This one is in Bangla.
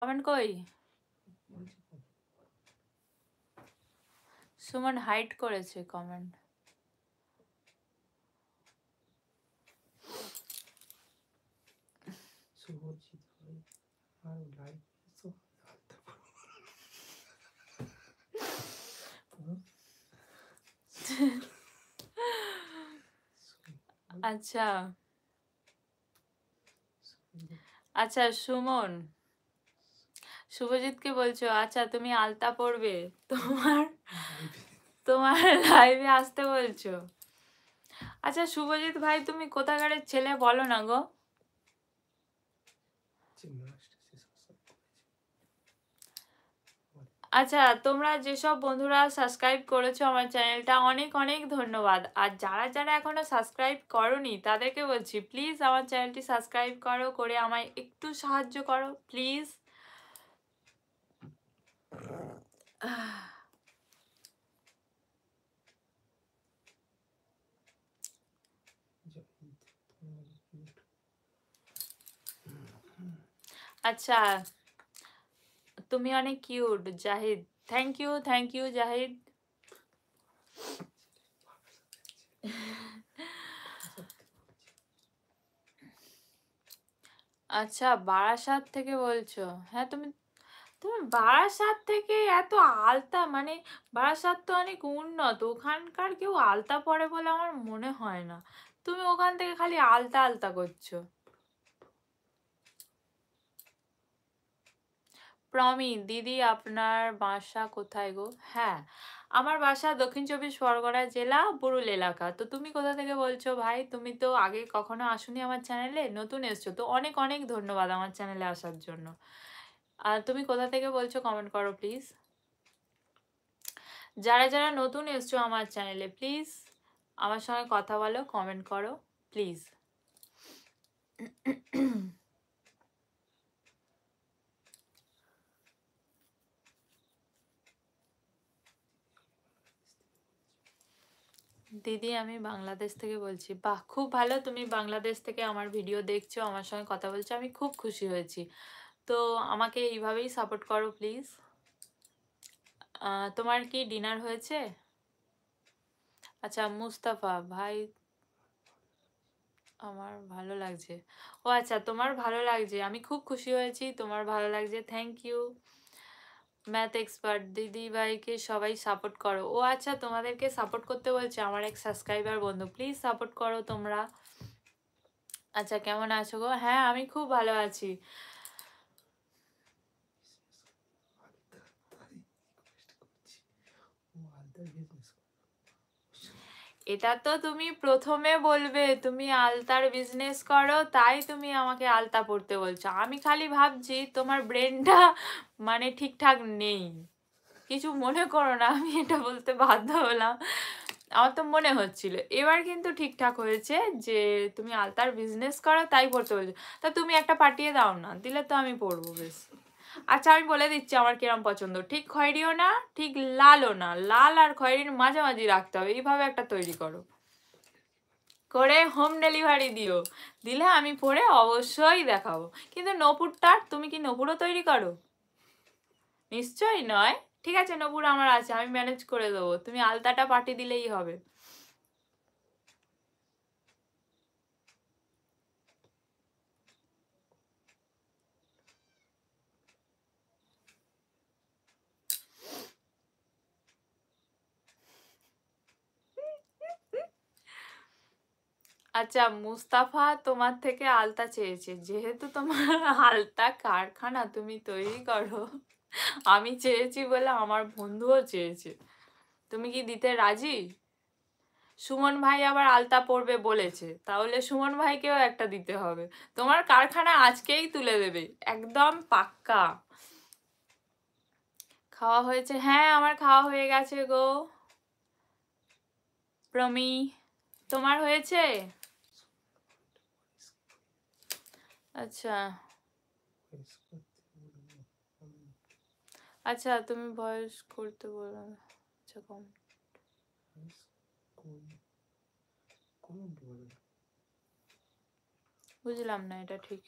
কমেন্ট কই? সুমন হাইড করেছে কমেন্ট। শুভজিৎ ভাই আর লাইভ তো আচ্ছা আচ্ছা সুমন, শুভজিৎকে বলছো আচ্ছা তুমি আলতা পরবে, তোমার তোমার লাইভে আসতে বলছো? আচ্ছা শুভজিৎ ভাই তুমি কোথাকারের ছেলে বলো না গো? আচ্ছা তোমরা যেসব বন্ধুরা সাবস্ক্রাইব করেছো আমার চ্যানেলটা, অনেক অনেক ধন্যবাদ। আর যারা যারা এখনো সাবস্ক্রাইব করোনি তাদেরকে বলছি প্লিজ আমার চ্যানেলটি সাবস্ক্রাইব করো, করে আমায় একটু সাহায্য করো প্লিজ। আচ্ছা তুমি অনেক cute Zahid, thank you Zahid. আচ্ছা বারাসাত থেকে বলছো? হ্যাঁ তুমি তুমি বারাসাত থেকে এত আলতা, মানে বারাসাত তো অনেক উন্নত, ওখানকার কেউ আলতা পরে বলে আমার মনে হয় না। তুমি ওখান থেকে খালি আলতা আলতা করছো। প্রমি দিদি আপনার বাসা কোথায় গো? হ্যাঁ আমার বাসা দক্ষিণ চব্বিশ পরগনা জেলা, বুরুল এলাকা। তো তুমি কোথা থেকে বলছো ভাই? তুমি তো আগে কখনো আসোনি আমার চ্যানেলে, নতুন এসছো, তো অনেক অনেক ধন্যবাদ আমার চ্যানেলে আসার জন্য। আর তুমি কোথা থেকে বলছো কমেন্ট করো প্লিজ। যারা যারা নতুন এসছো আমার চ্যানেলে প্লিজ আমার সঙ্গে কথা বলো, কমেন্ট করো প্লিজ। দিদি আমি বাংলাদেশ থেকে বলছি। বাহ খুব ভালো, তুমি বাংলাদেশ থেকে আমার ভিডিও দেখছো, আমার সঙ্গে কথা বলছো, আমি খুব খুশি হয়েছি। তো আমাকে এইভাবেই সাপোর্ট করো প্লিজ। তোমার কি ডিনার হয়েছে? আচ্ছা মুস্তাফা ভাই আমার ভালো লাগছে। ও আচ্ছা তোমার ভালো লাগছে, আমি খুব খুশি হয়েছি তোমার ভালো লাগছে, থ্যাংক ইউ। ম্যাথ এক্সপার্ট দিদি ভাইকে সবাই সাপোর্ট করো। ও আচ্ছা তোমাদেরকে সাপোর্ট করতে বলছে আমার এক সাবস্ক্রাইবার বন্ধু, প্লিজ সাপোর্ট করো তোমরা। আচ্ছা কেমন আছো গো? হ্যাঁ আমি খুব ভালো আছি। এটা তো তুমি প্রথমে বলবে তুমি আলতার বিজনেস করো, তাই তুমি আমাকে আলতা পড়তে বলছো। আমি খালি ভাবছি তোমার ব্রেনটা মানে ঠিকঠাক নেই, কিছু মনে করো না, আমি এটা বলতে বাধ্য হলাম। আমার তো মনে হচ্ছিল, এবার কিন্তু ঠিকঠাক হয়েছে যে তুমি আলতার বিজনেস করো তাই পড়তে বলছো। তা তুমি একটা পাঠিয়ে দাও না, দিলে তো আমি পড়বো বেশ। আচ্ছা আমি বলে দিচ্ছি আমার কিরম পছন্দ, ঠিক খয়েরিও না ঠিক লালও না, লাল আর খয়েরির মাঝামাঝি রাখতে হবে, এইভাবে একটা তৈরি করো, করে হোম ডেলিভারি দিও, দিলে আমি পরে অবশ্যই দেখাবো। কিন্তু নপুরটা, তুমি কি নপুরও তৈরি করো? নিশ্চয়ই নয়। ঠিক আছে নপুর আমার আছে, আমি ম্যানেজ করে দেবো, তুমি আলতাটা পাঠিয়ে দিলেই হবে। আচ্ছা মুস্তাফা তোমার থেকে আলতা চেয়েছে, যেহেতু তোমার আলতা কারখানা তুমি তৈরি করো, আমি চেয়েছি বলে আমার বন্ধুও চেয়েছে, তুমি কি দিতে রাজি? সুমন ভাই আবার আলতা পরবে বলেছে, তাহলে সুমন ভাইকেও একটা দিতে হবে। তোমার কারখানা আজকেই তুলে দেবে, একদম পাক্কা। খাওয়া হয়েছে? হ্যাঁ আমার খাওয়া হয়ে গেছে গো প্রমি, তোমার হয়েছে? আচ্ছা আচ্ছা তুমি ভয়েস করতে বলো। আচ্ছা কম বুঝলাম না এটা ঠিক।